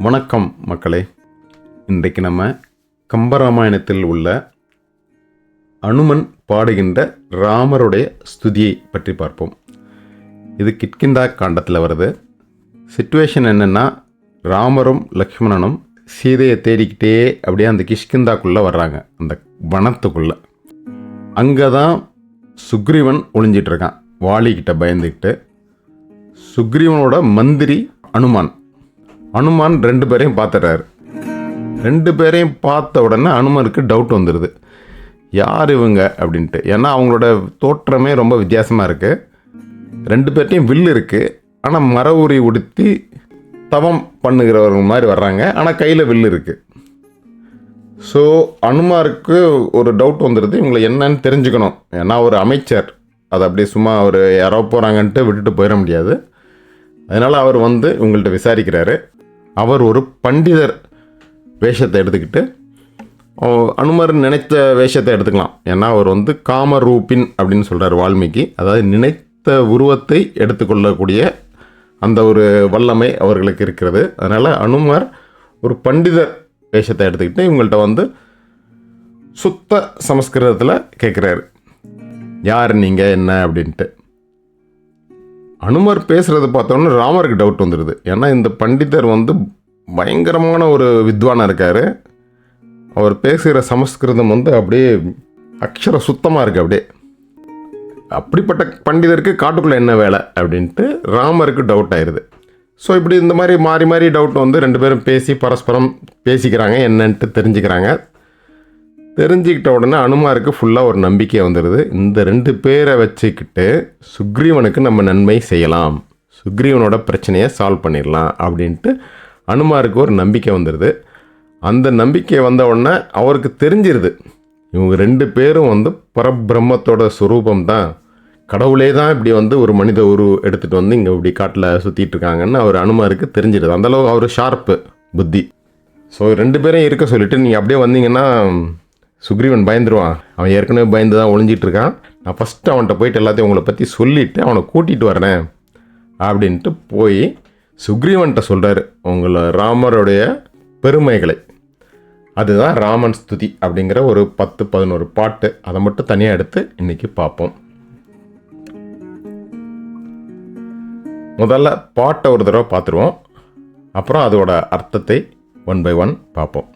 வணக்கம் மக்களே. இன்றைக்கு நம்ம கம்பராமாயணத்தில் உள்ள அனுமன் பாடுகின்ற ராமருடைய ஸ்துதியை பற்றி பார்ப்போம். இது கிட்கிந்தா காண்டத்தில் வருது. சிச்சுவேஷன் என்னென்னா, ராமரும் லக்ஷ்மணனும் சீதையை தேடிக்கிட்டே அப்படியே அந்த கிஷ்கிந்தாக்குள்ளே வர்றாங்க, அந்த வனத்துக்குள்ளே. அங்கே தான் சுக்ரீவன் ஒளிஞ்சிட்ருக்கான், வாலிக்கிட்ட பயந்துக்கிட்டு. சுக்ரீவனோட மந்திரி அனுமான் ரெண்டு பேரையும் பார்த்துறாரு. ரெண்டு பேரையும் பார்த்த உடனே அனுமனுக்கு டவுட் வந்துடுது, யார் இவங்க அப்படின்ட்டு. ஏன்னா அவங்களோட தோற்றமே ரொம்ப வித்தியாசமாக இருக்குது. ரெண்டு பேர்ட்டையும் வில்லு இருக்குது, ஆனால் மர உரி உடுத்தி தவம் பண்ணுகிறவங்க மாதிரி வர்றாங்க, ஆனால் கையில் வில்லு இருக்குது. ஸோ அனுமாருக்கு ஒரு டவுட் வந்துடுது, இவங்களை என்னன்னு தெரிஞ்சுக்கணும். ஏன்னா ஒரு அமைச்சர், அதை அப்படியே சும்மா அவர் யாரோ போகிறாங்கன்ட்டு விட்டுட்டு போயிட முடியாது. அதனால் அவர் வந்து இவங்கள்ட்ட விசாரிக்கிறாரு. அவர் ஒரு பண்டிதர் வேஷத்தை எடுத்துக்கிட்டு, அனுமர் நினைத்த வேஷத்தை எடுத்துக்கலாம். ஏன்னா அவர் வந்து காமரூபின் அப்படின்னு சொல்கிறார் வால்மீகி. அதாவது நினைத்த உருவத்தை எடுத்துக்கொள்ளக்கூடிய அந்த ஒரு வல்லமை அவர்களுக்கு இருக்கிறது. அதனால் அனுமர் ஒரு பண்டிதர் வேஷத்தை எடுத்துக்கிட்டு இவங்கள்ட்ட வந்து சுத்த சமஸ்கிருதத்தில் கேட்குறாரு, யார் நீங்கள் என்ன அப்படின்ட்டு. அனுமர் பேசுகிறத பார்த்தோன்னே ராமருக்கு டவுட் வந்துடுது. ஏன்னா இந்த பண்டிதர் வந்து பயங்கரமான ஒரு வித்வானாக இருக்கார். அவர் பேசுகிற சமஸ்கிருதம் வந்து அப்படியே அக்ஷர சுத்தமாக இருக்குது. அப்படியே அப்படிப்பட்ட பண்டிதருக்கு காட்டுக்குள்ளே என்ன வேலை அப்படின்ட்டு ராமருக்கு டவுட் ஆயிடுது. ஸோ இப்படி இந்த மாதிரி மாறி மாறி டவுட் வந்து ரெண்டு பேரும் பேசி பரஸ்பரம் பேசிக்கிறாங்க, என்னன்ட்டு தெரிஞ்சுக்கிறாங்க. தெரிஞ்சுக்கிட்ட உடனே அனுமாருக்கு ஃபுல்லாக ஒரு நம்பிக்கை வந்துடுது. இந்த ரெண்டு பேரை வச்சுக்கிட்டு சுக்ரீவனுக்கு நம்ம நன்மை செய்யலாம், சுக்ரீவனோட பிரச்சனையை சால்வ் பண்ணிடலாம் அப்படின்ட்டு அனுமாருக்கு ஒரு நம்பிக்கை வந்துடுது. அந்த நம்பிக்கை வந்த உடனே அவருக்கு தெரிஞ்சிருது, இவங்க ரெண்டு பேரும் வந்து பரபிரம்மத்தோட சுரூபம் தான், கடவுளே தான் இப்படி வந்து ஒரு மனித எடுத்துகிட்டு வந்து இங்கே இப்படி காட்டில் சுற்றிட்டு இருக்காங்கன்னு அவர் அனுமாருக்கு தெரிஞ்சிருது. அந்தளவு அவர் ஷார்ப்பு புத்தி. ஸோ ரெண்டு பேரும் இருக்க சொல்லிவிட்டு நீங்கள் அப்படியே வந்தீங்கன்னா சுக்ரீவன் பயந்துருவான். அவன் ஏற்கனவே பயந்து தான் ஒளிஞ்சிட்டு இருக்கான். நான் ஃபஸ்ட்டு அவன்கிட்ட போயிட்டு எல்லாத்தையும் உங்களை பற்றி சொல்லிவிட்டு அவனை கூட்டிகிட்டு வரேன் அப்படின்ட்டு போய் சுக்ரீவன்கிட்ட சொல்கிறாரு உங்களை ராமருடைய பெருமைகளை. அதுதான் ராமன் ஸ்துதி அப்படிங்கிற ஒரு 10-11 பாட்டு. அதை மட்டும் தனியாக எடுத்து இன்றைக்கி பார்ப்போம். முதல்ல பாட்டை ஒரு தடவை பார்த்துருவோம், அப்புறம் அதோட அர்த்தத்தை 1 by 1 பார்ப்போம்.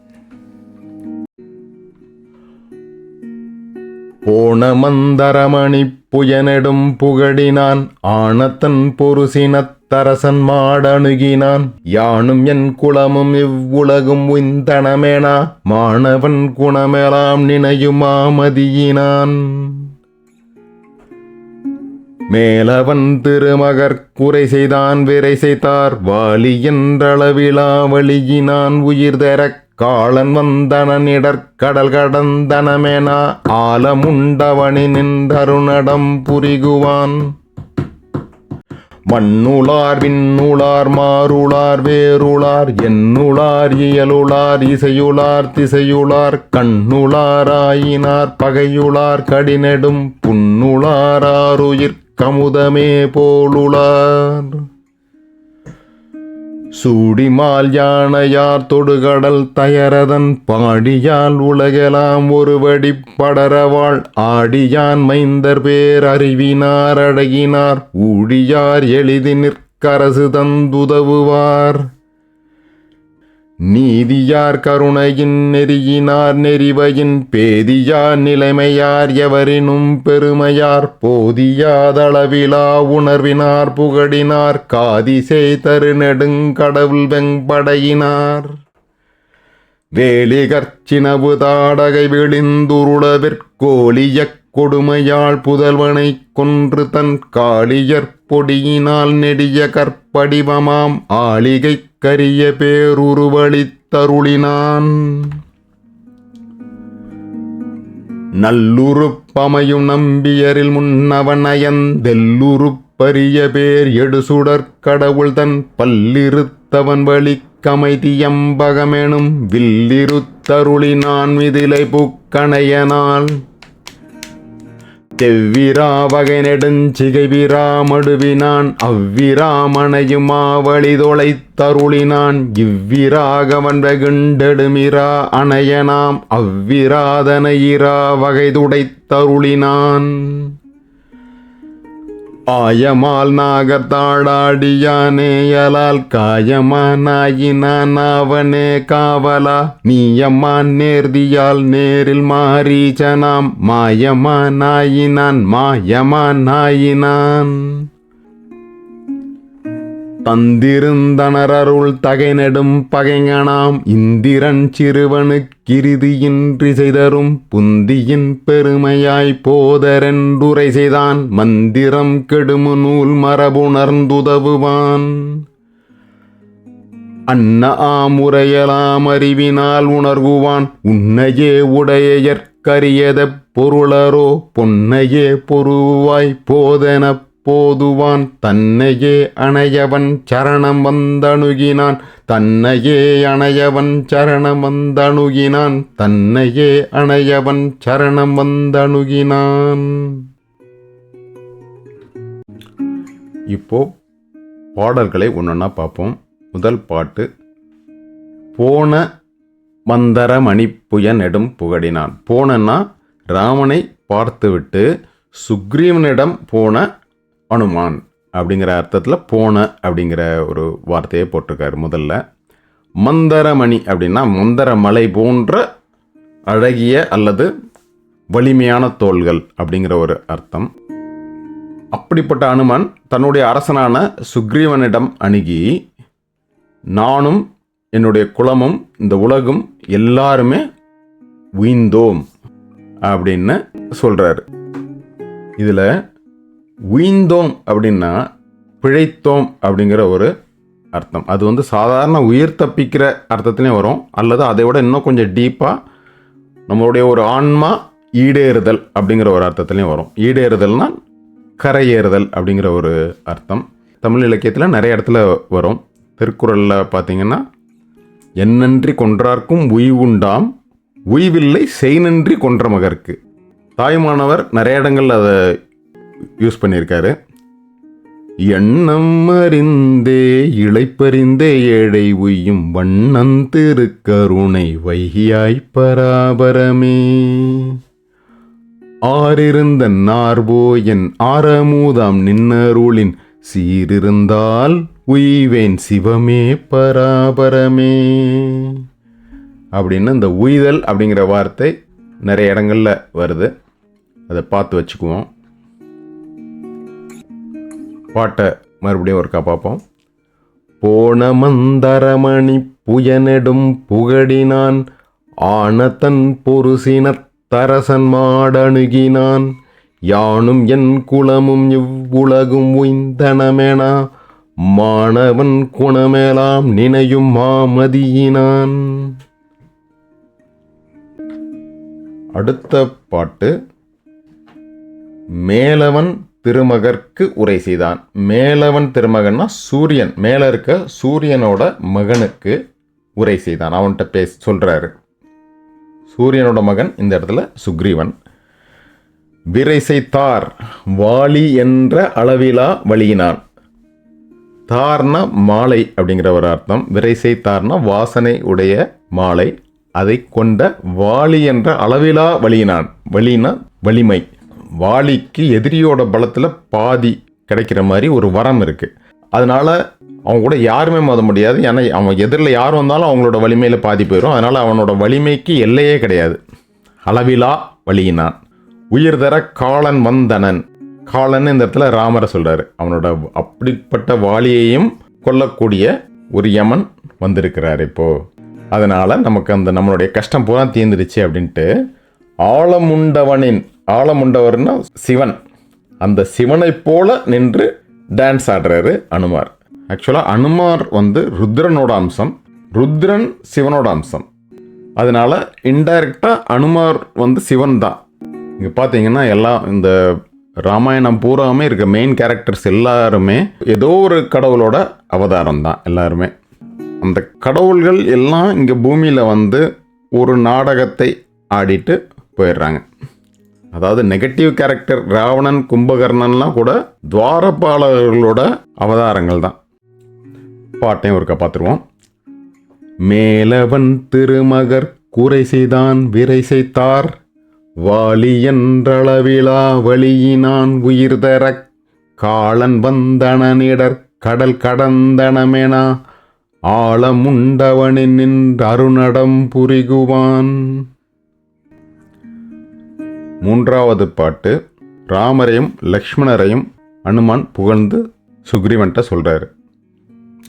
போன மந்தரமணி புயனெடும் புகழினான், ஆனத்தன் பொருசினத்தரசன் மாடணுகினான், யானும் என் குலமும் இவ்வுலகும் உய்ந்தனமேனா, மாணவன் குணமெலாம் நினையுமாமதியினான். மேலவன் திருமகற் குறை செய்தான் விரை செய்தார், வாலி என்றளவிலா வழியினான் உயிர் தரக், காலன் வந்தனிடற்கடல் கடந்தனமெனா, ஆலமுண்டவனி நின்றருணடம் புரிகுவான். மண்ணுளார் விண்ணுளார் மாருளார் வேருளார், எண்ணுளார் இயலுளார் இசையுளார் திசையுளார், கண்ணுளாராயினார் பகையுளார் கடினெடும், புண்ணுளாருயிர் கமுதமே போலுளார். சூடிமால் யானையார் தொடுகடல் தயரதன், பாடியால் உலகெலாம் ஒருவடி படரவாள், ஆடியான் மைந்தர் பேர் அறிவினார் அழகினார், ஊடியார் எளிதி நிற்கரசு தந்துதவுவார். நீதியார் கருணையின் நெறியினார் நெறிவையின், பேதியார் நிலைமையார் எவரினும் பெருமையார், போதியாதளவிலா உணர்வினார் புகழினார், காதிசை தரு நெடுங்கடவுள் வெண்படையினார். வேலிகர்ச்சினவு தாடகை விழிந்துருளவிற்கோலியக் கொடுமையாள் புதல்வனை கொன்று தன், காளியற் பொடியினால் நெடிய கற்படிவமாம் ஆளிகை கரிய பேருருவளித்தருளினான். நல்லுறுப்பமையும் நம்பியரில் முன்னவன் அயந்தெல்லுறுப்பரிய பேர் எடுசுடற் கடவுள் தன், பல்லிருத்தவன் வழி கமைதியம்பகமெனும் வில்லிருத்தருளினான் மிதிலை புக்கணையனால். தெவ்விரா வகை நெடுஞ்சிகைவிரா மடுவினான் அவ்விராமனையும் ஆவழி தொலைத்தருளினான் இவ்விராகவன் வெகுண்டெடுமிரா அணையனாம் அவ்விராதனையிரா வகை துடைத்தருளினான் ஆயமால் நாகத்தாடாடியானேயலால் காயமானாயினான் அவனே காவலா நீயம்மான் நேர்தியால் நேரில் மாரீச்சனாம் மாயமானாயினான் மாயமானாயினான் தந்திருந்தனரருள் தகைநெடும் பகைஞனாம் இந்திரன் சிறுவனுக்கிரிது இன்றி செய்தரும் புந்தியின் பெருமையாய் போதரென்றுரை செய்தான் மந்திரம் கெடுமு நூல் மரபுணர்ந்துதவுவான் அன்ன ஆமுறையலாம் அறிவினால் உணர்வுவான் உன்னையே உடையற்கரியத பொருளரோ பொன்னையே பொருவாய் போதென போதுவான் தன்னையே அணையவன் சரணம் வந்தணுகினான் தன்னையே அணையவன் சரணம் வந்தணுகினான் தன்னையே அணையவன் சரணம் வந்தணுகினான். இப்போ பாடல்களை ஒன்றொன்னா பார்ப்போம். முதல் பாட்டு போன மந்தர மணிப்புய நெடும் புகடினான். போனன்னா ராமனை பார்த்துவிட்டு சுக்ரீவனிடம் போன அனுமான் அப்படிங்கிற அர்த்தத்தில் போன அப்படிங்கிற ஒரு வார்த்தையை போட்டிருக்காரு முதல்ல. மந்தரமணி அப்படின்னா மந்தர மலை போன்ற அழகிய அல்லது வலிமையான தோள்கள் அப்படிங்கிற ஒரு அர்த்தம். அப்படிப்பட்ட அனுமன் தன்னுடைய அரசனான சுக்ரீவனிடம் அணுகி நானும் என்னுடைய குலமும் இந்த உலகும் எல்லாருமே உய்ந்தோம் அப்படின்னு சொல்கிறாரு. இதில் உய்ந்தோம் அப்படின்னா பிழைத்தோம் அப்படிங்கிற ஒரு அர்த்தம். அது சாதாரண உயிர் தப்பிக்கிற அர்த்தத்துலேயும் வரும், அல்லது அதை விட இன்னும் கொஞ்சம் டீப்பாக நம்மளுடைய ஒரு ஆன்மா ஈடேறுதல் அப்படிங்கிற ஒரு அர்த்தத்துலேயும் வரும். ஈடேறுதல்னால் கரையேறுதல் அப்படிங்கிற ஒரு அர்த்தம். தமிழ் இலக்கியத்தில் நிறைய இடத்துல வரும். திருக்குறளில் பார்த்தீங்கன்னா என்னன்றி கொன்றார்க்கும் உய்வுண்டாம் உய்வில்லை செய்நன்றி கொன்ற மகற்கு. தாய்மானவர் நிறைய இடங்கள் அதை யூஸ் பண்ணியிருக்காரு. எண்ணம் அறிந்தே இளைப்பறிந்தே ஏழை உய்யும் வண்ணம் திருக்கருணை வைகியாய் பராபரமே ஆறிருந்த நார்போ என் ஆரமூதாம் நின்னருளின் சீரிருந்தால் உய்வேன் சிவமே பராபரமே அப்படின்னு இந்த உய்தல் அப்படிங்கிற வார்த்தை நிறைய இடங்களில் வருது. அதை பார்த்து வச்சுக்குவோம். பாட்டை மறுபடியும் ஒருக்கா பார்ப்போம். போன மந்தரமணி புயனெடும் புகடினான் ஆனதன் பொருசின தரசன் மாடணுகினான் யானும் என் குலமும் இவ்வுலகும் உய்ந்தனமெனா மாணவன் குணமேலாம் நினையும் மாமதியினான். அடுத்த பாட்டு மேலவன் திருமகற்கு உரை செய்தான். மேலவன் திருமகன்னா சூரியன், மேலே இருக்க சூரியனோட மகனுக்கு உரை செய்தான். அவன்கிட்ட சொல்றாரு. சூரியனோட மகன் இந்த இடத்துல சுக்ரீவன். விரைசை தார் வாலி என்ற அளவிலா வழியினான். தார்னா மாலை அப்படிங்கிற ஒரு அர்த்தம். விரைசை தார்னா வாசனை உடைய மாலை. அதை கொண்ட வாலி என்ற அளவிலா வழியினான். வலினா வலிமை. வாலிக்கு எதிரியோட பலத்தில் பாதி கிடைக்கிற மாதிரி ஒரு வரம் இருக்குது. அதனால் அவங்க கூட யாருமே மோத முடியாது. ஏன்னா அவன் எதிரில் யார் வந்தாலும் அவங்களோட வலிமையில் பாதி போயிடும். அதனால் அவனோட வலிமைக்கு எல்லையே கிடையாது. அளவிலா வழியினான். உயிர் தர காலன் வந்தனன். காலன் இந்த இடத்துல ராமரை சொல்கிறாரு. அவனோட அப்படிப்பட்ட வாலியையும் கொல்லக்கூடிய ஒரு யமன் வந்திருக்கிறார் இப்போது. அதனால் நமக்கு நம்மளுடைய கஷ்டம் பூரா தீர்ந்துடுச்சு அப்படின்ட்டு ஆலமுண்டவர்னா சிவன், அந்த சிவனை போல நின்று டான்ஸ் ஆடுறாரு அனுமார். ஆக்சுவலாக அனுமார் ருத்ரனோட அம்சம், ருத்ரன் சிவனோட அம்சம். அதனால இன்டைரக்டாக அனுமார் சிவன் தான். இங்கே பார்த்தீங்கன்னா எல்லாம் இந்த ராமாயணம் பூராமே இருக்க மெயின் கேரக்டர்ஸ் எல்லாருமே ஏதோ ஒரு கடவுளோட அவதாரம் தான் எல்லாருமே. அந்த கடவுள்கள் எல்லாம் இங்கே பூமியில் ஒரு நாடகத்தை ஆடிட்டு போயிடுறாங்க. அதாவது நெகட்டிவ் கேரக்டர் ராவணன் கும்பகர்ணன்லாம் கூட துவாரபாலகர்களோட அவதாரங்கள் தான். பாட்டையும் ஒருக்கா பார்த்துருவோம். மேலவன் திருமகர் கூரை செய்தான் விரை செய்தார், வாலி என்றளவிழா வழியினான் உயிர் தரக், காளன் வந்தனனிடர் கடல் கடந்தனமெனா, ஆழமுண்டவனின் நின்ற அருணடம் புரிகுவான். மூன்றாவது பாட்டு ராமரையும் லக்ஷ்மணரையும் அனுமான் புகழ்ந்து சுக்ரீவன்ட்ட சொல்கிறாரு.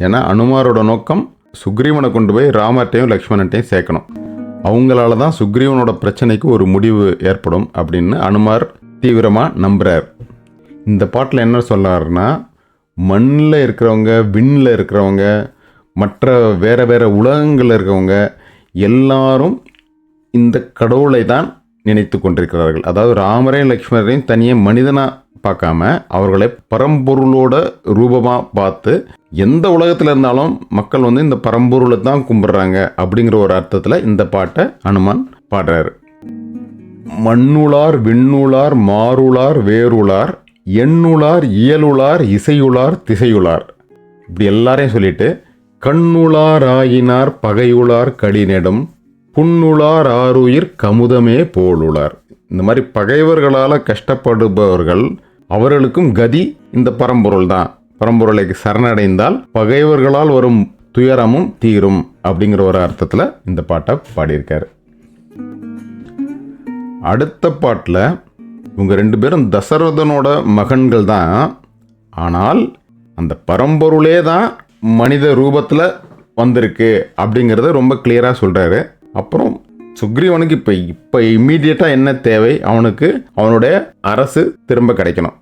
ஏன்னா அனுமாரோட நோக்கம் சுக்ரீவனை கொண்டு போய் ராமர்ட்டையும் லக்ஷ்மணன்ட்டையும் சேர்க்கணும். அவங்களால தான் சுக்ரீவனோட பிரச்சனைக்கு ஒரு முடிவு ஏற்படும் அப்படின்னு அனுமார் தீவிரமாக நம்புகிறார். இந்த பாட்டில் என்ன சொல்லாருன்னா, மண்ணில் இருக்கிறவங்க, விண்ணில் இருக்கிறவங்க, மற்ற வேறு வேறு உலகங்களில் இருக்கிறவங்க எல்லாரும் இந்த கடவுளை தான் நினைத்து கொண்டிருக்கிறார்கள். அதாவது ராமரையும் லக்ஷ்மணரையும் தனியாக மனிதனாக பார்க்காம அவர்களை பரம்பொருளோட ரூபமாக பார்த்து, எந்த உலகத்தில் இருந்தாலும் மக்கள் இந்த பரம்பொருளை தான் கும்பிட்றாங்க அப்படிங்கிற ஒரு அர்த்தத்தில் இந்த பாட்டை அனுமான் பாடுறாரு. மண்ணுளார் விண்ணுளார் மாருளார் வேருளார், எண்ணுளார் இயலுளார் இசையுளார் திசையுளார், இப்படி எல்லாரையும் சொல்லிட்டு, கண்ணுளார் ஆயினார் பகையுளார் கடிநெடும், புண்ணுளார் ஆருயிர் கமுதமே போலுளார். இந்த மாதிரி பகைவர்களால் கஷ்டப்படுபவர்கள் அவர்களுக்கும் கதி இந்த பரம்பொருள் தான். பரம்பொருளை சரணடைந்தால் பகைவர்களால் வரும் துயரமும் தீரும் அப்படிங்கிற ஒரு அர்த்தத்தில் இந்த பாட்டை பாடியிருக்காரு. அடுத்த பாட்டில் இவங்க 2 பேரும் தசரதனோட மகன்கள் தான், ஆனால் அந்த பரம்பொருளே தான் மனித ரூபத்தில் வந்திருக்கு அப்படிங்கிறத ரொம்ப கிளியராக சொல்கிறாரு. அப்புறம் சுக்ரீவனுக்கு இப்போ இம்மீடியட்டாக என்ன தேவை, அவனுக்கு அவனுடைய அரசு திரும்ப கிடைக்கணும்,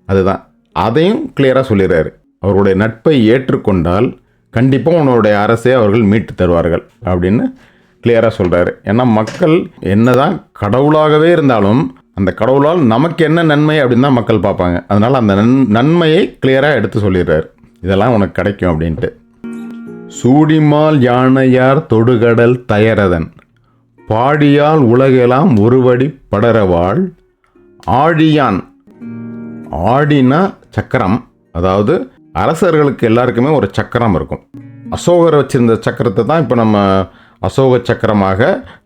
அதுதான். அதையும் கிளியராக சொல்லிடுறாரு. அவருடைய நட்பை ஏற்றுக்கொண்டால் கண்டிப்பாக அவனுடைய அரசை அவர்கள் மீட்டு தருவார்கள் அப்படின்னு கிளியராக சொல்கிறாரு. ஏன்னா மக்கள் என்னதான் கடவுளாகவே இருந்தாலும் அந்த கடவுளால் நமக்கு என்ன நன்மை அப்படின்னு தான் மக்கள் பார்ப்பாங்க. அதனால் அந்த நன்மையை கிளியராக எடுத்து சொல்லிடுறாரு, இதெல்லாம் உனக்கு கிடைக்கும் அப்படின்ட்டு. சூடிமால் யானையார் தொடுகடல் தயரதன், பாடியால் உலகெல்லாம் ஒருவடி படரவாள், ஆழியான், ஆடினா சக்கரம், அதாவது அரசர்களுக்கு எல்லாருக்குமே ஒரு சக்கரம் இருக்கும். அசோகர் வச்சிருந்த சக்கரத்தை தான் இப்போ நம்ம அசோக சக்கரமாக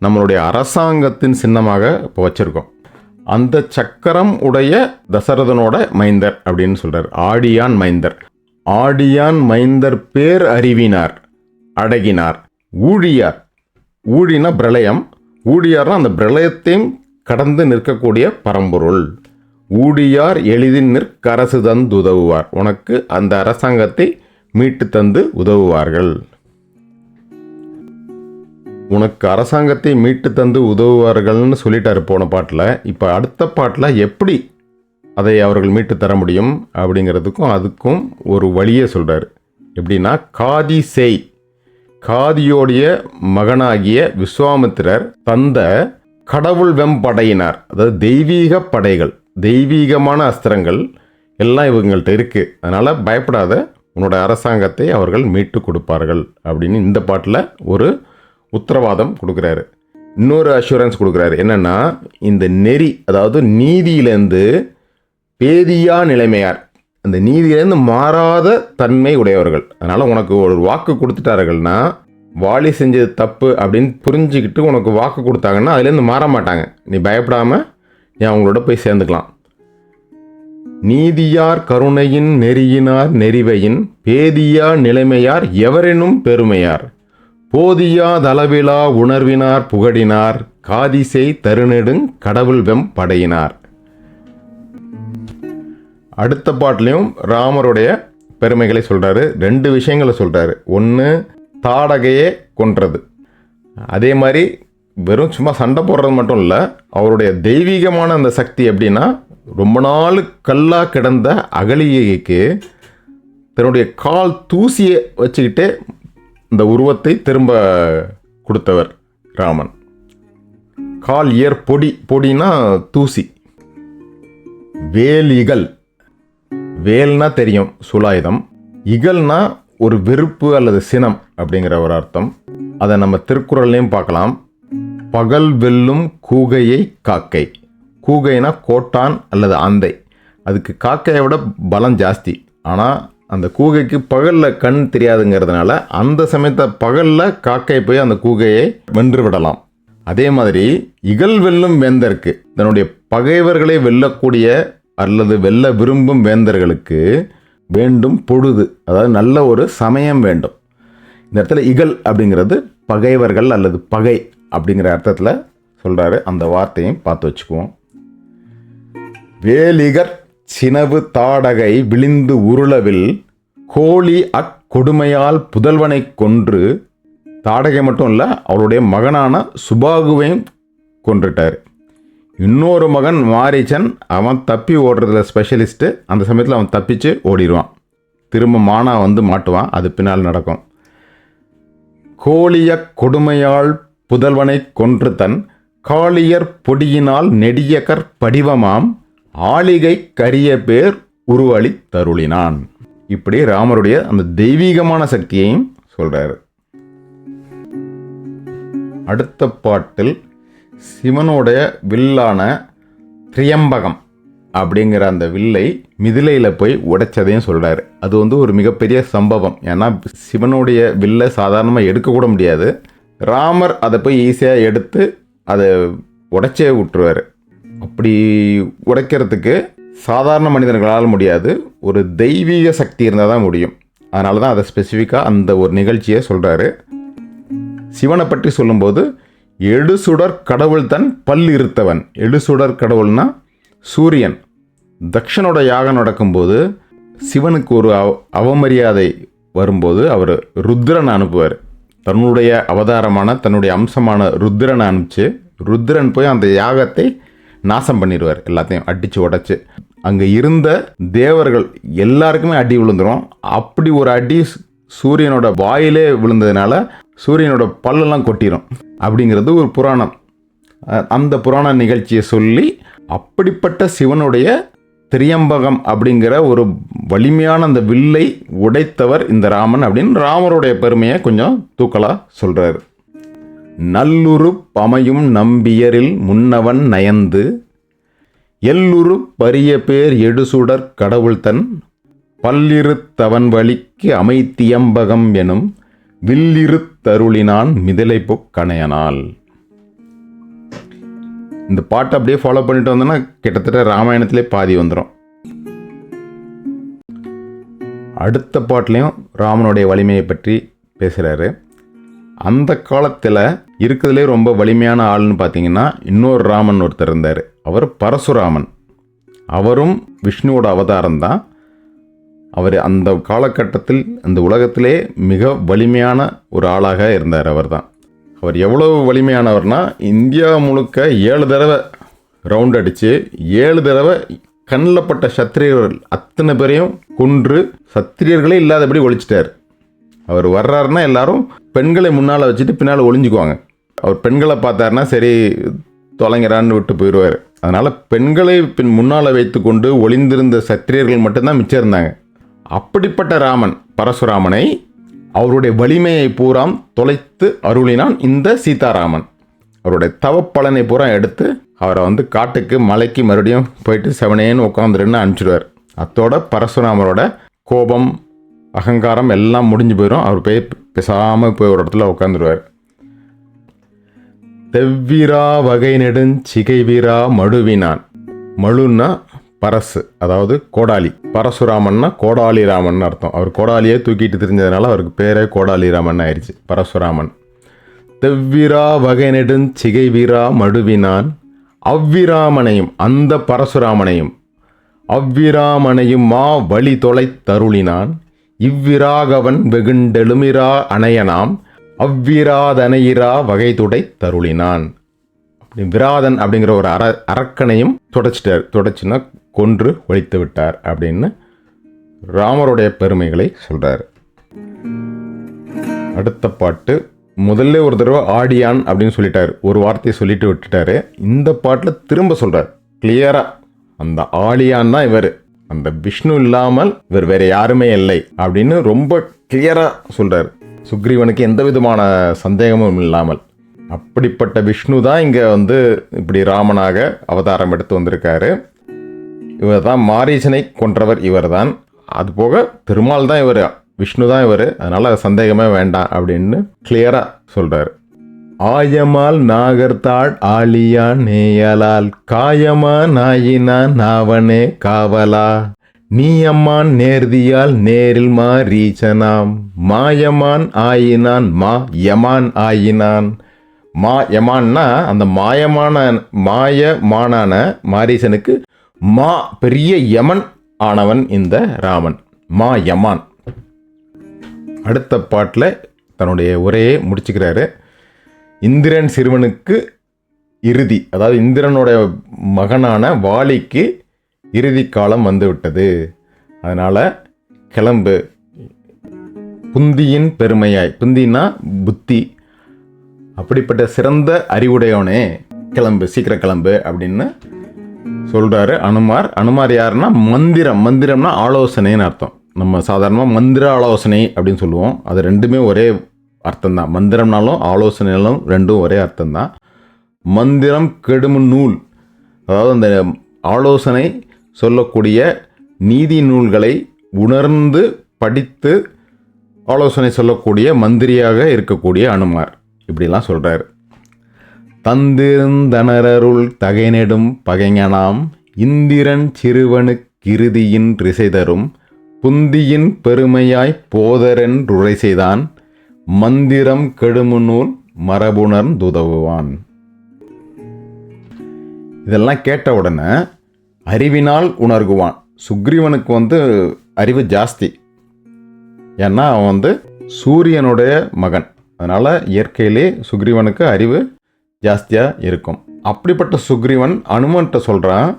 நம்மளுடைய அரசாங்கத்தின் சின்னமாக இப்போ வச்சுருக்கோம். அந்த சக்கரம் உடைய தசரதனோட மைந்தர் அப்படின்னு சொல்கிறார். ஆடியான் மைந்தர். ஆடியான் மைந்தர் பேர் அறிவினார் அடகினார், ஊழியார், ஊழினா பிரளயம், ஊழியார்னா அந்த பிரளயத்தையும் கடந்து நிற்கக்கூடிய பரம்பொருள். ஊழியார் எளிதில் நிற்கரசு தந்து உதவுவார், உனக்கு அந்த அரசாங்கத்தை மீட்டு தந்து உதவுவார்கள். உனக்கு அரசாங்கத்தை மீட்டு தந்து உதவுவார்கள்னு சொல்லிட்டாரு போன பாட்டில். இப்போ அடுத்த பாட்டில் எப்படி அதை அவர்கள் மீட்டு தர முடியும் அப்படிங்கிறதுக்கும் அதுக்கும் ஒரு வழியை சொல்கிறார். எப்படின்னா, காதி செய், காதியோடைய மகனாகிய விஸ்வாமித்திரர் தந்த கடவுள் வெம்படையினார், அதாவது தெய்வீக படைகள், தெய்வீகமான அஸ்திரங்கள் எல்லாம் இவங்கள்ட்ட இருக்குது, அதனால் பயப்படாத, உன்னோட அரசாங்கத்தை அவர்கள் மீட்டு கொடுப்பார்கள் அப்படின்னு இந்த பாட்டில் ஒரு உத்தரவாதம் கொடுக்குறாரு. இன்னொரு அஷூரன்ஸ் கொடுக்குறாரு. என்னென்னா, இந்த நெறி, அதாவது நீதியிலேருந்து பேதியா நிலைமையார், அந்த நீதியிலேருந்து மாறாத தன்மை உடையவர்கள். அதனால் உனக்கு ஒரு வாக்கு கொடுத்துட்டார்கள்னா, வாலி செஞ்சது தப்பு அப்படின்னு புரிஞ்சுக்கிட்டு உனக்கு வாக்கு கொடுத்தாங்கன்னா அதுலேருந்து மாற மாட்டாங்க. நீ பயப்படாமல் நீ அவங்களோட போய் சேர்ந்துக்கலாம். நீதியார் கருணையின் நெறியினார் நெறிவையின், பேதியா நிலைமையார் எவரெனும் பெருமையார், போதியா தளவிழா உணர்வினார் புகழினார், காதிசை தருநெடுங் கடவுள் வெம் படையினார். அடுத்த பாட்டிலையும் ராமருடைய பெருமைகளை சொல்கிறாரு. 2 விஷயங்களை சொல்கிறாரு. ஒன்று, தாடகையே கொன்றது. அதே மாதிரி வெறும் சும்மா சண்டை போடுறது மட்டும் இல்லை, அவருடைய தெய்வீகமான அந்த சக்தி எப்படின்னா, ரொம்ப நாள் கல்லாக கிடந்த அகலிகைக்கு தன்னுடைய கால் தூசியை வச்சுக்கிட்டே இந்த உருவத்தை திரும்ப கொடுத்தவர் ராமன். கால் பொடி, பொடினா தூசி. வேல் இகல், வேல்னா தெரியும் சூலாயுதம், இகல்னா ஒரு வெறுப்பு அல்லது சினம் அப்படிங்கிற ஒரு அர்த்தம். அதை நம்ம திருக்குறள்லையும் பார்க்கலாம். பகல் வெல்லும் கூகையை காக்கை, கூகைனா கோட்டான் அல்லது ஆந்தை. அதுக்கு காக்கையை விட பலம் ஜாஸ்தி. ஆனால் அந்த கூகைக்கு பகலில் கண் தெரியாதுங்கிறதுனால அந்த சமயத்தை பகலில் காக்கை போய் அந்த கூகையை வென்று விடலாம். அதே மாதிரி இகல் வெல்லும் வேந்தருக்கு, தன்னுடைய பகைவர்களை வெல்லக்கூடிய அல்லது வெல்ல விரும்பும் வேந்தர்களுக்கு வேண்டும் பொழுது, அதாவது நல்ல ஒரு சமயம் வேண்டும். இந்த இடத்துல இகல் அப்படிங்கிறது பகைவர்கள் அல்லது பகை அப்படிங்கிற அர்த்தத்தில் சொல்கிறாரு. அந்த வார்த்தையும் பார்த்து வச்சுக்குவோம். வேலிகர் சினவு தாடகை விழிந்து உருளவில் கோழி அக்கொடுமையால் புதல்வனை கொன்று, தாடகை மட்டும் இல்லை அவருடைய மகனான சுபாகுவையும் கொன்றுட்டார். இன்னொரு மகன் மாரீச்சன், அவன் தப்பி ஓடுறதுல ஸ்பெஷலிஸ்ட்டு. அந்த சமயத்தில் அவன் தப்பிச்சு ஓடிடுவான். திரும்ப மானா வந்து மாட்டுவான். அது பின்னால் நடக்கும். கோழிய கொடுமையால் புதல்வனை கொன்று தன் காளியர் பொடியினால் நெடியகர் படிவமாம் ஆளிகை கரிய பேர் உருவளி தருளினான். இப்படி ராமருடைய அந்த தெய்வீகமான சக்தியையும் சொல்றாரு. அடுத்த பாட்டில் சிவனுடைய வில்லான திரியம்பகம் அப்படிங்கிற அந்த வில்லை மிதிலையில் போய் உடைச்சதையும் சொல்கிறாரு. அது வந்து ஒரு மிகப்பெரிய சம்பவம். ஏன்னா சிவனுடைய வில்லை சாதாரணமாக எடுக்கக்கூட முடியாது. ராமர் அதை போய் ஈஸியாக எடுத்து அதை உடைச்சே விட்டுருவார். அப்படி உடைக்கிறதுக்கு சாதாரண மனிதர்களால் முடியாது, ஒரு தெய்வீக சக்தி இருந்தால் தான் முடியும். அதனால தான் அதை ஸ்பெசிஃபிக்காக அந்த ஒரு நிகழ்ச்சியை சொல்கிறாரு. சிவனை பற்றி சொல்லும்போது எழுசுடர் கடவுள் தன் பல் இருத்தவன். எழுசுடர் கடவுள்னா சூரியன். தக்ஷனோட யாகம் நடக்கும்போது சிவனுக்கு ஒரு அவமரியாதை வரும்போது அவர் ருத்ரனை அனுப்புவார். தன்னுடைய அவதாரமான தன்னுடைய அம்சமான ருத்ரனை அனுப்பிச்சு ருத்ரன் போய் அந்த யாகத்தை நாசம் பண்ணிடுவார். எல்லாத்தையும் அடித்து உடைச்சு. அங்கே இருந்த தேவர்கள் எல்லாருக்குமே அடி விழுந்துடும். அப்படி ஒரு அடி சூரியனோட வாயிலே விழுந்ததுனால சூரியனோட பல்லெல்லாம் கொட்டிடும் அப்படிங்கிறது ஒரு புராணம். அந்த புராண நிகழ்ச்சியை சொல்லி அப்படிப்பட்ட சிவனுடைய திரியம்பகம் அப்படிங்கிற ஒரு வலிமையான அந்த வில்லை உடைத்தவர் இந்த ராமன் அப்படின்னு ராமருடைய பெருமையை கொஞ்சம் தூக்கலா சொல்றாரு. நல்லுரு பமையும் நம்பியரில் முன்னவன் நயந்து எல்லுரு பரிய பேர் எடுசுடர் கடவுள் தன் பல்லிருத்தவன் வழிக்கு அமைத்தியம்பகம் எனும் வில்லிருத்தருளினான் மிதிலைப்புக் கணையனால். இந்த பாட்டை அப்படியே ஃபாலோ பண்ணிட்டு வந்தோன்னா கிட்டத்தட்ட ராமாயணத்திலே பாதி வந்துடும். அடுத்த பாட்டிலையும் ராமனுடைய வலிமையை பற்றி பேசுகிறாரு. அந்த காலத்தில் இருக்கிறதுலே ரொம்ப வலிமையான ஆள்னு பார்த்தீங்கன்னா இன்னொரு ராமன் ஒருத்தர் இருந்தார். அவர் பரசுராமன். அவரும் விஷ்ணுவோட அவதாரம் தான். அவர் அந்த காலகட்டத்தில் அந்த உலகத்திலே மிக வலிமையான ஒரு ஆளாக இருந்தார். அவர் எவ்வளவு வலிமையானவர்னா இந்தியா முழுக்க 7 தடவை ரவுண்ட் அடித்து 7 தடவை கண்ணில் பட்ட சத்திரியர்கள் அத்தனை பேரையும் கொன்று சத்திரியர்களே இல்லாதபடி ஒழிச்சிட்டார். அவர் வர்றாருன்னா எல்லாரும் பெண்களை முன்னால் வச்சுட்டு பின்னால் ஒளிஞ்சுக்குவாங்க. அவர் பெண்களை பார்த்தாருன்னா சரி தொலைங்கிறான்னு விட்டு போயிடுவார். அதனால் பெண்களை முன்னால் வைத்து கொண்டு ஒளிந்திருந்த சத்திரியர்கள் மட்டும்தான் மிச்சம் இருந்தாங்க. அப்படிப்பட்ட ராமன் பரசுராமனை அவருடைய வலிமையை பூராம் தொலைத்து அருளினான் இந்த சீதாராமன். அவருடைய தவப்பலனை பூரா எடுத்து அவரை வந்து காட்டுக்கு மலைக்கு மறுபடியும் போயிட்டு செவனேன்னு உட்காந்துருன்னு அனுப்பிச்சிடுவார். அத்தோட பரசுராமரோட கோபம் அகங்காரம் எல்லாம் முடிஞ்சு போயிடும். அவர் போய் பேசாமல் போய் ஒரு இடத்துல உட்காந்துருவார். தெவ்விரா வகை நெடுஞ்சிகை வீரா மடுவினான். மழுன்னா பரசு, அதாவது கோடாலி. பரசுராமன்னா கோடாலி ராமன் அர்த்தம். அவர் கோடாலியே தூக்கிட்டு தெரிஞ்சதுனால அவருக்கு பேரே கோடாலி ராமன் ஆயிடுச்சு, பரசுராமன். தெவ்விரா வகை நெடுஞ்சிகை வீரா மடுவினான் அவ்விராமனையும், அந்த பரசுராமனையும் அவ்விராமனையும் மா வழி தொலை தருளினான் இவ்விராகவன் வெகுண்டெழுமிரா அணையனாம் அவ்விராதனையிரா வகை துடை தருளினான். விராதன் அப்படிங்கிற ஒரு அரக்கனையும் துடைச்சிட்டார். துடைச்சுன்னா கொன்று ஒழித்து விட்டார் அப்படின்னு ராமருடைய பெருமைகளை சொல்றார். அடுத்த பாட்டு முதல்ல ஒரு தடவை ஆடியான் அப்படின்னு சொல்லிட்டார், ஒரு வார்த்தையை சொல்லிட்டு விட்டுட்டாரு. இந்த பாட்டில் திரும்ப சொல்றார் கிளியரா, அந்த ஆடியான் தான் இவர், அந்த விஷ்ணு இல்லாமல் இவர் வேற யாருமே இல்லை அப்படின்னு ரொம்ப கிளியரா சொல்றாரு. சுக்ரீவனுக்கு எந்த விதமான சந்தேகமும் இல்லாமல் அப்படிப்பட்ட விஷ்ணு தான் இங்கே வந்து இப்படி ராமனாக அவதாரம் எடுத்து வந்திருக்காரு. இவர் தான் மாரீசனை கொன்றவர், இவர் தான். அதுபோக பெருமாள் தான் இவர், விஷ்ணு தான் இவர், அதனால் சந்தேகமே வேண்டாம் அப்படின்னு கிளியராக சொல்கிறார். ஆயமால் நாகர்த்தாள் ஆலியான் நேயலால் காயமா நாயினான் நாவனே காவலா நீயம்மான் நேர்தியால் நேரில் மாரீச்சனாம் மாயமான் ஆயினான் மா யமான் ஆயினான். மா யமான்னா அந்த மாயமானான மாரீசனுக்கு மா பெரிய யமன் ஆனவன் இந்த ராமன், மா யமான். அடுத்த பாட்டில் தன்னுடைய உரையை முடிச்சுக்கிறாரு. இந்திரன் சிறுவனுக்கு இறுதி, அதாவது இந்திரனுடைய மகனான வாலிக்கு இறுதி காலம் வந்துவிட்டது, அதனால் கிளம்பு, புந்தியின் பெருமையாய், புந்தினா புத்தி, அப்படிப்பட்ட சிறந்த அறிவுடையவனே கிளம்பு, சீக்கிரம் கிளம்பு அப்படின்னு சொல்கிறாரு அனுமார். அனுமார் யாருன்னா மந்திரம், மந்திரம்னா ஆலோசனைன்னு அர்த்தம். நம்ம சாதாரணமாக மந்திர ஆலோசனை அப்படின்னு சொல்லுவோம், அது ரெண்டுமே ஒரே அர்த்தம்தான். மந்திரம்னாலும் ஆலோசனைனாலும் ரெண்டும் ஒரே அர்த்தம்தான். மந்திரம் கெடும் நூல், அதாவது அந்த ஆலோசனை சொல்லக்கூடிய நீதி நூல்களை உணர்ந்து படித்து ஆலோசனை சொல்லக்கூடிய மந்திரியாக இருக்கக்கூடிய அனுமார், இப்படிலாம் சொல்கிறார். தந்திருந்தனருள் தகைநெடும் பகைஞனாம் இந்திரன் சிறுவனுக்கிருதியின் ரிசைதரும் புந்தியின் பெருமையாய் போதரென் ருரை செய்தான் மந்திரம் கெடுமு நூல் மரபுணர்ந்துதவுவான். இதெல்லாம் கேட்ட உடனே அறிவினால் உணர்குவான். சுக்ரீவனுக்கு வந்து அறிவு ஜாஸ்தி, ஏன்னா அவன் சூரியனுடைய மகன், அதனால் இயற்கையிலே சுக்ரீவனுக்கு அறிவு ஜாஸ்தியாக இருக்கும். அப்படிப்பட்ட சுக்ரீவன் அனுமன்ட்ட சொல்கிறான்,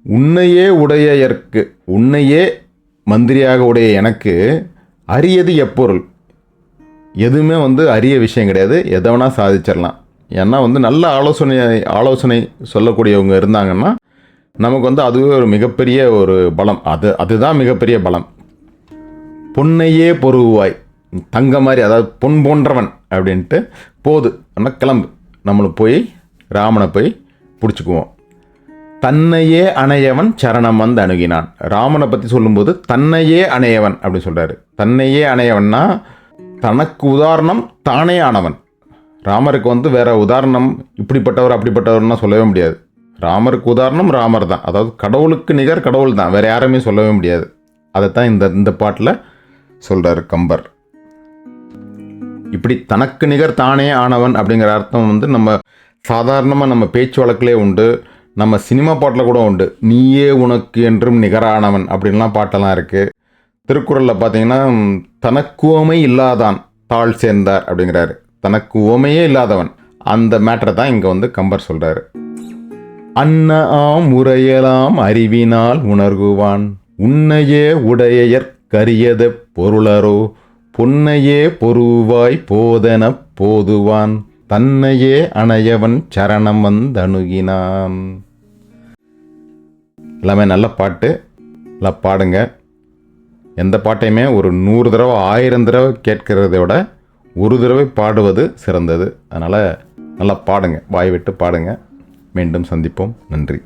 உன்னையே உடையற்கு, உன்னையே மந்திரியாக உடைய எனக்கு அரியது எப்பொருள், எதுவுமே அரிய விஷயம் கிடையாது, எதை வேணால் சாதிச்சிடலாம். ஏன்னா நல்ல ஆலோசனை சொல்லக்கூடியவங்க இருந்தாங்கன்னா நமக்கு அதுவே ஒரு மிகப்பெரிய ஒரு பலம், அதுதான் மிகப்பெரிய பலம். பொன்னையே பொருவாய், தங்க மாதிரி, அதாவது பொன் போன்றவன் அப்படின்ட்டு போது ஆனால் கிளம்பு, நம்மளை போய் ராமனை போய் பிடிச்சிக்குவோம். தன்னையே அணையவன் சரணம் வந்து அணுகினான். ராமனை பற்றி சொல்லும்போது தன்னையே அணையவன் அப்படின்னு சொல்கிறாரு. தன்னையே அணையவன்னா தனக்கு உதாரணம் தானே ஆனவன். ராமருக்கு வேற உதாரணம் இப்படிப்பட்டவர் அப்படிப்பட்டவர்னா சொல்லவே முடியாது. ராமருக்கு உதாரணம் ராமர் தான், அதாவது கடவுளுக்கு நிகர் கடவுள் தான், வேற யாருமே சொல்லவே முடியாது. அதைத்தான் இந்த பாட்டில் சொல்கிறார் கம்பர். இப்படி தனக்கு நிகர் தானே ஆனவன் அப்படிங்கிற அர்த்தம் நம்ம சாதாரணமாக நம்ம பேச்சு வழக்கிலே உண்டு, நம்ம சினிமா பாட்டில் கூட உண்டு. நீயே உனக்கு என்றும் நிகரானவன் அப்படின்லாம் பாட்டெல்லாம் இருக்குது. திருக்குறளில் பார்த்தீங்கன்னா தனக்கு உவமை இல்லாதான் தாழ் சேர்ந்தார் அப்படிங்கிறாரு. தனக்கு உவமையே இல்லாதவன், அந்த மேட்டரை தான் இங்கே கம்பர் சொல்கிறாரு. அன்ன ஆம் உரையலாம் அறிவினால் உணர்குவான் உன்னையே உடையற்கரியத பொருளரோ பொன்னையே பொருவாய் போதன போதுவான் தன்னையே அணையவன் சரணம் வந்தணுகினான். எல்லாமே நல்ல பாட்டு, நல்லா பாடுங்க. எந்த பாட்டையுமே ஒரு 100 தடவை 1000 தடவை கேட்கிறத விட ஒரு தடவை பாடுவது சிறந்தது. அதனால் நல்லா பாடுங்க, வாய் விட்டு பாடுங்க. மீண்டும் சந்திப்போம். நன்றி.